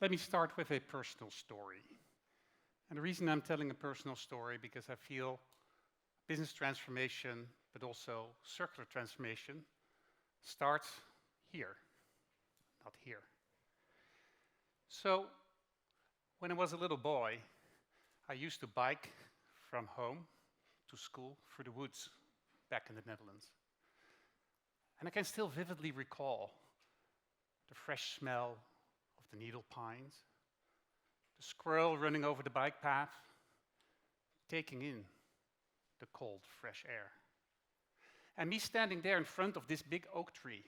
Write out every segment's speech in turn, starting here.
Let me start with a personal story. And the reason I'm telling a personal story, because I feel business transformation, but also circular transformation, starts here, not here. So, when I was a little boy, I used to bike from home to school through the woods back in the Netherlands. And I can still vividly recall the fresh smell of the needle pines, the squirrel running over the bike path, taking in the cold, fresh air. And me standing there in front of this big oak tree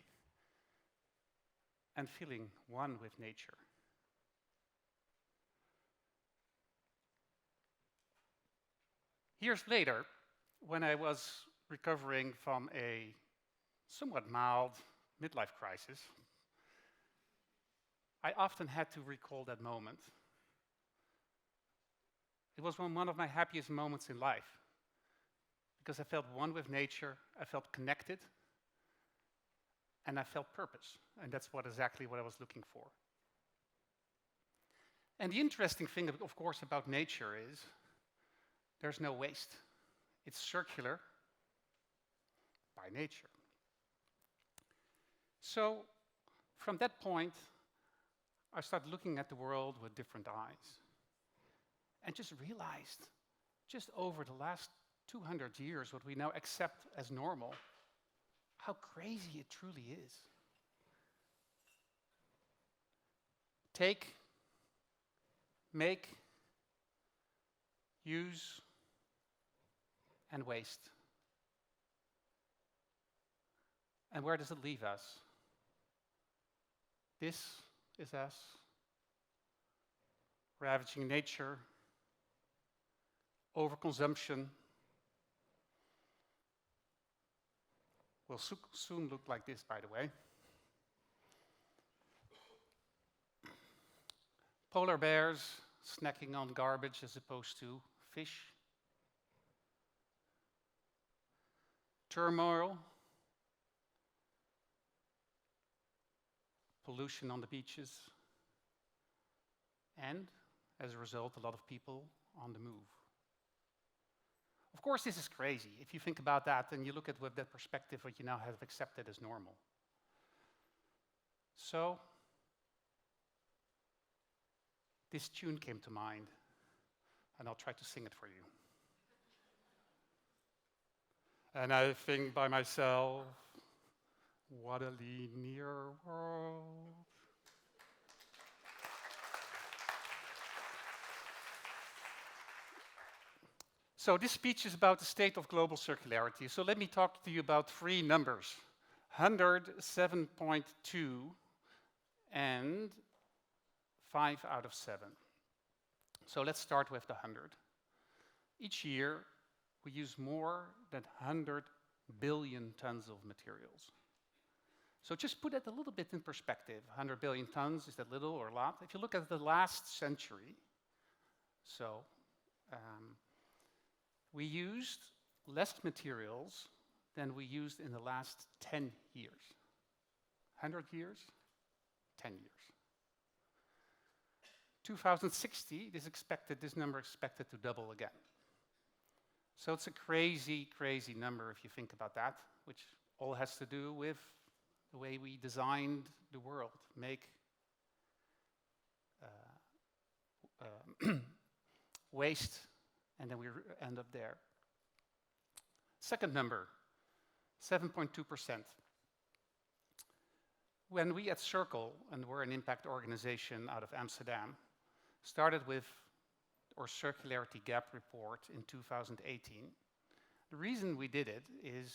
and feeling one with nature. Years later, when I was recovering from a somewhat mild midlife crisis, I often had to recall that moment. It was one of my happiest moments in life, because I felt one with nature, I felt connected, and I felt purpose, and that's exactly what I was looking for. And the interesting thing, of course, about nature is there's no waste. It's circular by nature. So, from that point, I started looking at the world with different eyes and just realized, just over the last 200 years, what we now accept as normal, how crazy it truly is. Take, make, use, and waste. And where does it leave us? This is us, ravaging nature, overconsumption. Will soon look like this, by the way. Polar bears snacking on garbage as opposed to fish. Turmoil. Pollution on the beaches. And, as a result, a lot of people on the move. Of course, this is crazy. If you think about that and you look at with that perspective, what you now have accepted as normal. So, this tune came to mind, and I'll try to sing it for you. And I think by myself, what a linear world. So this speech is about the state of global circularity. So let me talk to you about three numbers, 100, 7.2, and 5 out of 7. So let's start with the 100. Each year, we use more than 100 billion tons of materials. So just put that a little bit in perspective. 100 billion tons, is that little or a lot? If you look at the last century, so we used less materials than we used in the last 10 years. 100 years, 10 years. 2060, this number is expected to double again. So it's a crazy, crazy number if you think about that, which all has to do with the way we designed the world, make waste, and then we end up there. Second number, 7.2%. When we at Circle, and we're an impact organization out of Amsterdam, started with our Circularity Gap Report in 2018, the reason we did it is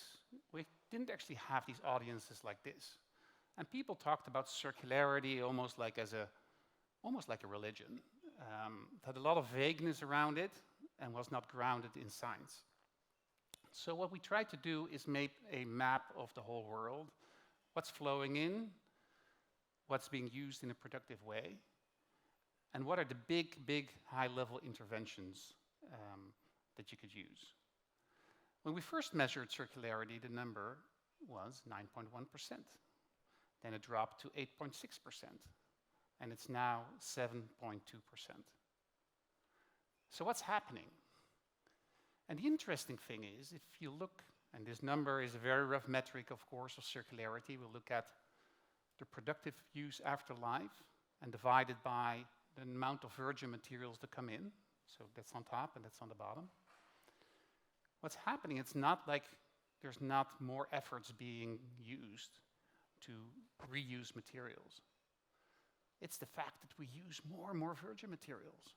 we didn't actually have these audiences like this. And people talked about circularity almost like a religion. Had a lot of vagueness around it and was not grounded in science. So what we tried to do is make a map of the whole world, what's flowing in, what's being used in a productive way, and what are the big high-level interventions that you could use. When we first measured circularity, the number was 9.1%. Then it dropped to 8.6%. and it's now 7.2%. So what's happening? And the interesting thing is, if you look, and this number is a very rough metric, of course, of circularity. We'll look at the productive use after life and divide it by the amount of virgin materials that come in. So that's on top and that's on the bottom. What's happening, it's not like there's not more efforts being used to reuse materials. It's the fact that we use more and more virgin materials.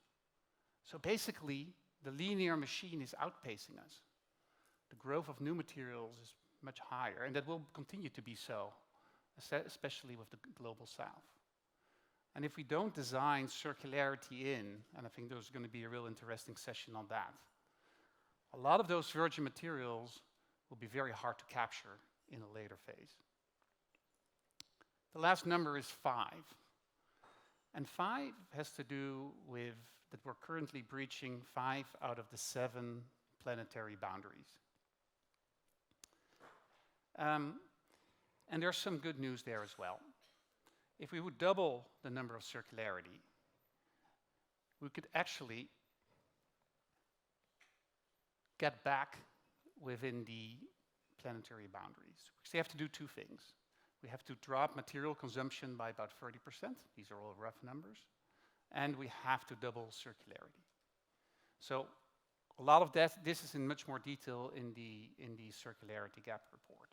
So basically, the linear machine is outpacing us. The growth of new materials is much higher, and that will continue to be so, especially with the global south. And if we don't design circularity in, and I think there's going to be a real interesting session on that, a lot of those virgin materials will be very hard to capture in a later phase. The last number is 5. And 5 has to do with that we're currently breaching 5 out of the 7 planetary boundaries. And there's some good news there as well. If we would double the number of circularity, we could actually get back within the planetary boundaries. So we have to do 2 things. We have to drop material consumption by about 30%. These are all rough numbers. And we have to double circularity. So a lot of that, this is in much more detail in the Circularity Gap Report.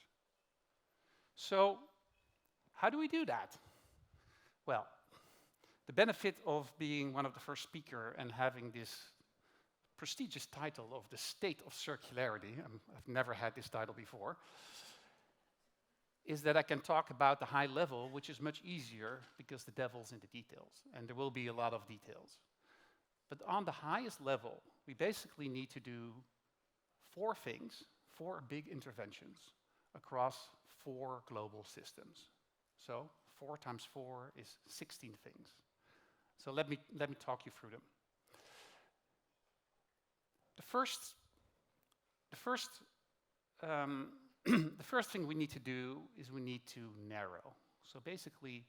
So how do we do that? Well, the benefit of being one of the first speakers and having this prestigious title of the State of Circularity, I've never had this title before, is that I can talk about the high level, which is much easier because the devil's in the details, and there will be a lot of details. But on the highest level, we basically need to do 4 things, 4 big interventions across 4 global systems. So 4 times 4 is 16 things. So let me talk you through them. The first thing we need to do is we need to narrow. So basically,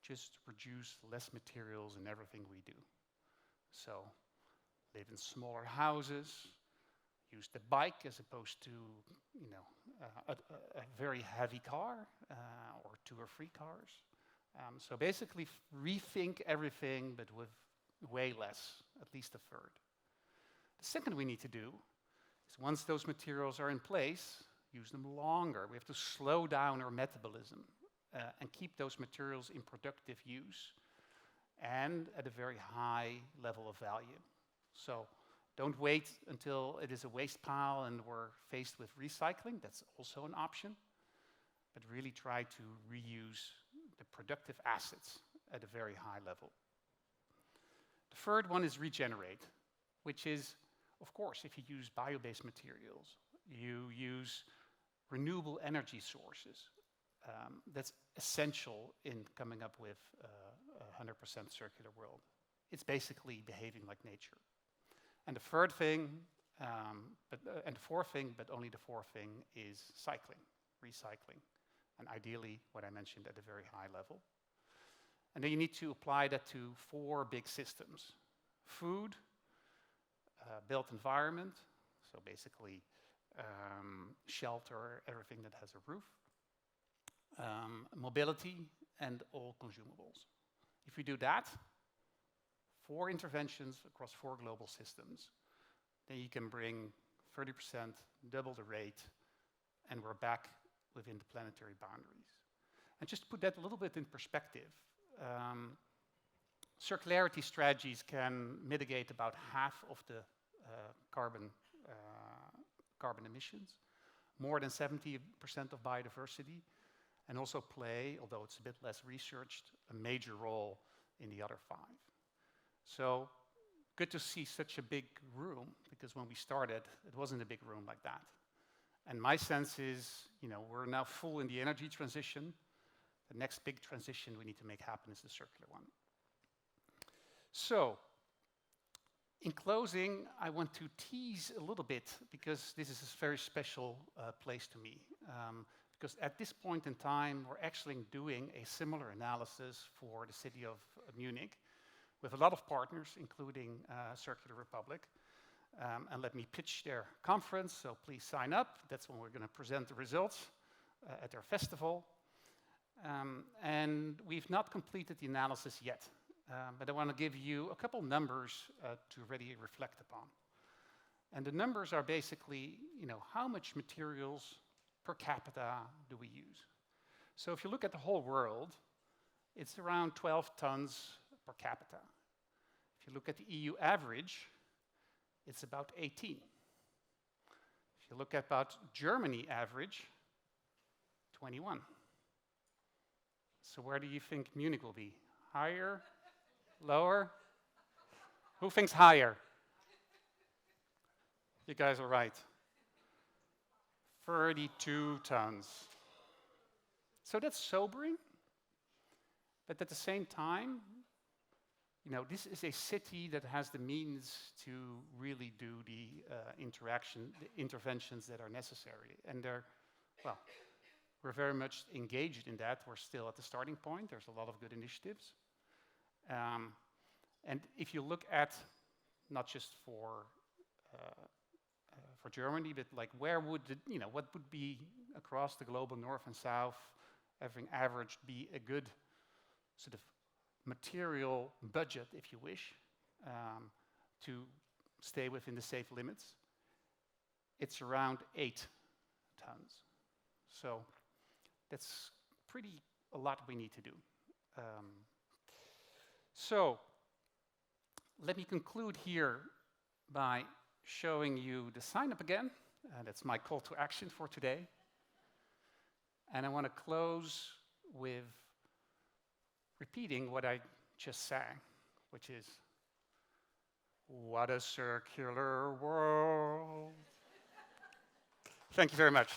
just reduce less materials in everything we do. So live in smaller houses, use the bike as opposed to, a very heavy car or 2 or 3 cars. So basically, rethink everything, but with way less, at least a third. The second we need to do is once those materials are in place, use them longer. We have to slow down our metabolism and keep those materials in productive use and at a very high level of value. So don't wait until it is a waste pile and we're faced with recycling. That's also an option. But really try to reuse the productive assets at a very high level. The third one is regenerate, which is, of course, if you use bio-based materials, you use renewable energy sources. That's essential in coming up with a 100% circular world. It's basically behaving like nature. And the third thing, and the fourth thing, but only the fourth thing, is recycling. And ideally, what I mentioned at a very high level. And then you need to apply that to 4 big systems. Food, built environment, so basically shelter, everything that has a roof, mobility, and all consumables. If we do that, 4 interventions across 4 global systems, then you can bring 30%, double the rate, and we're back within the planetary boundaries. And just to put that a little bit in perspective, circularity strategies can mitigate about half of the carbon emissions, more than 70% of biodiversity, and also play, although it's a bit less researched, a major role in the other 5. So good to see such a big room, because when we started, it wasn't a big room like that. And my sense is, we're now full in the energy transition. The next big transition we need to make happen is the circular one. So, in closing, I want to tease a little bit, because this is a very special place to me. because at this point in time, we're actually doing a similar analysis for the city of Munich with a lot of partners, including Circular Republic. And let me pitch their conference, so please sign up. That's when we're going to present the results at their festival. And we've not completed the analysis yet, but I want to give you a couple numbers to really reflect upon. And the numbers are basically, how much materials per capita do we use? So if you look at the whole world, it's around 12 tons per capita. If you look at the EU average, it's about 18. If you look at about Germany average, 21. So where do you think Munich will be? Higher? Lower? Who thinks higher? You guys are right. 32 tons. So that's sobering, but at the same time, this is a city that has the means to really do the interventions that are necessary. And we're very much engaged in that. We're still at the starting point. There's a lot of good initiatives. And if you look at, not just for Germany, but like where would what would be across the global north and south, having averaged be a good sort of material budget, if you wish, to stay within the safe limits, it's around 8 tons. So that's pretty a lot we need to do. So let me conclude here by showing you the sign up again. That's my call to action for today. And I want to close with repeating what I just sang, which is, what a circular world. Thank you very much.